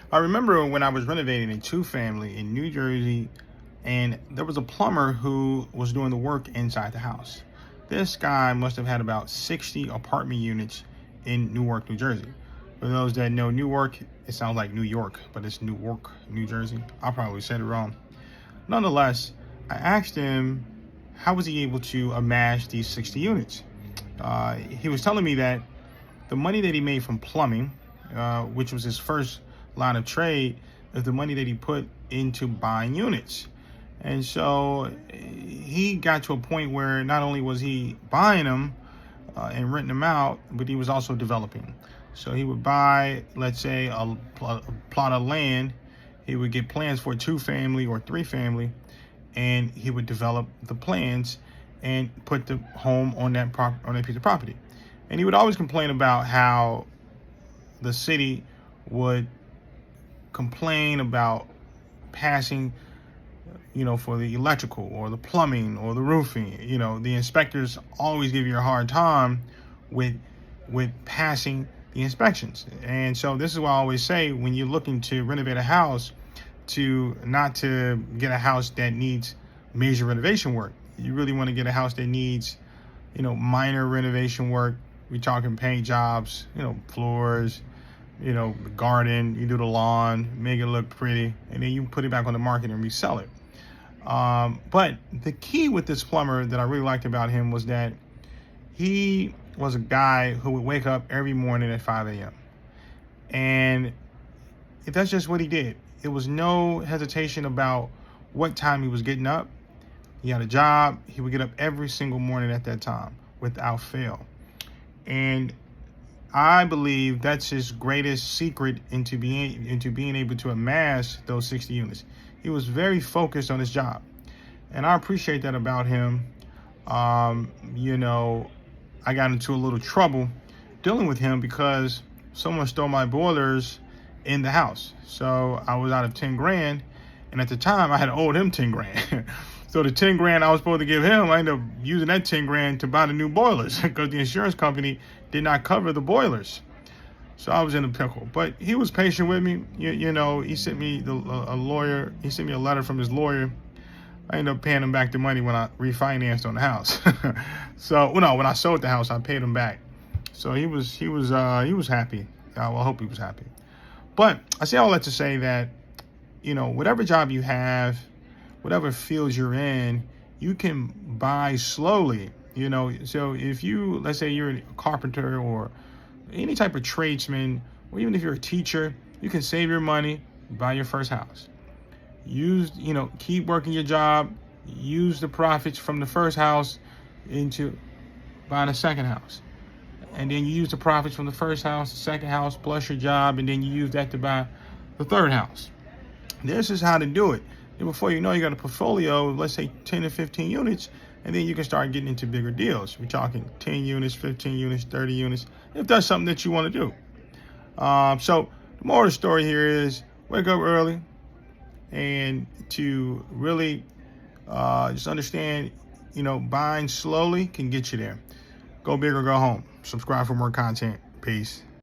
I remember when I was renovating a two-family in New Jersey, and there was a plumber who was doing the work inside the house. This guy must have had about 60 apartment units in Newark, New Jersey. For those that know Newark, it sounds like New York, but it's Newark, New Jersey. I probably said it wrong. Nonetheless, I asked him, how was he able to amass these 60 units? He was telling me that the money that he made from plumbing, which was his first line of trade, is the money that he put into buying units. And so he got to a point where not only was he buying them and renting them out, but he was also developing. So he would buy, let's say, a plot of land. He would get plans for a two-family or three-family, and he would develop the plans and put the home on that piece of property. And he would always complain about how the city would complain about passing, for the electrical or the plumbing or the roofing. The inspectors always give you a hard time with passing the inspections. And so this is why I always say, when you're looking to renovate a house, not to get a house that needs major renovation work. You really want to get a house that needs, minor renovation work. We're talking paint jobs, floors, the garden, you do the lawn, make it look pretty, and then you put it back on the market and resell it. But the key with this plumber that I really liked about him was that he was a guy who would wake up every morning at 5 a.m. And that's just what he did. It was no hesitation about what time he was getting up. He had a job. He would get up every single morning at that time without fail. And I believe that's his greatest secret into being able to amass those 60 units. He was very focused on his job. And I appreciate that about him. I got into a little trouble dealing with him because someone stole my boilers in the house. So I was out of 10 grand. And at the time I had owed him 10 grand. So the 10 grand I was supposed to give him, I ended up using that 10 grand to buy the new boilers because the insurance company did not cover the boilers. So I was in a pickle. But he was patient with me. He sent me a lawyer. He sent me a letter from his lawyer. I ended up paying him back the money when I refinanced on the house. When I sold the house, I paid him back. So he was happy. I hope he was happy. But I say all that to say that, whatever job you have, whatever field you're in, you can buy slowly. So if let's say you're a carpenter or any type of tradesman, or even if you're a teacher, you can save your money, buy your first house. Keep working your job, use the profits from the first house into buying a second house. And then you use the profits from the first house, the second house, plus your job, and then you use that to buy the third house. This is how to do it. And before you know, you got a portfolio of, let's say, 10 to 15 units, and then you can start getting into bigger deals. We're talking 10 units, 15 units, 30 units, if that's something that you want to do. So the moral of the story here is wake up early and to really just understand, buying slowly can get you there. Go big or go home. Subscribe for more content. Peace.